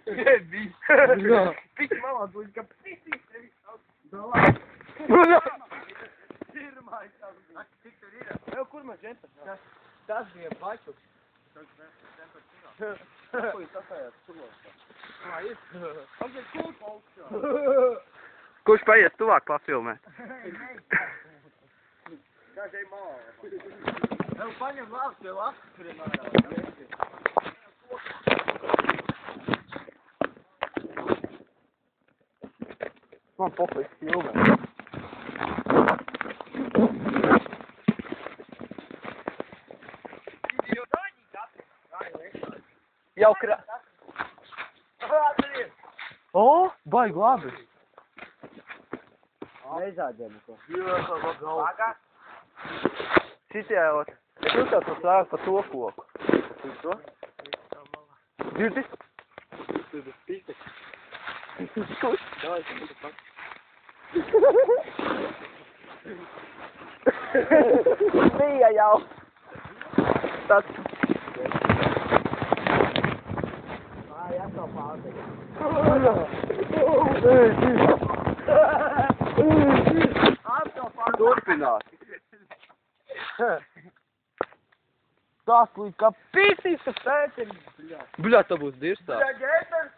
Pik mama, tu kā pisīs tevi sauc. Dalā. Pirmais tas. Cik tur ir? Kur mēs žentas? Tas bija bačuks. Ko jūs atājāt cilvēks? Kurš paies tuvāk pafilmēt? Kā šeit māla? Tev paņem labs, tev apskurien ārā. Man pofis filmē. Jau krā... O, baigi labi. Nezādiem ko. Šitie ot. Es uzsāc to sāku pa to koku. To? Dzirdi? Tu tas pistek. Kurš? Davai, tu pak. Bija jau. Tas. Atkal pārdei. Atkal pārdei. Turpināt. Tas līdz kā pisīs, tas tētim. Bļā, tā būs dirstā. Bļā, ģēters.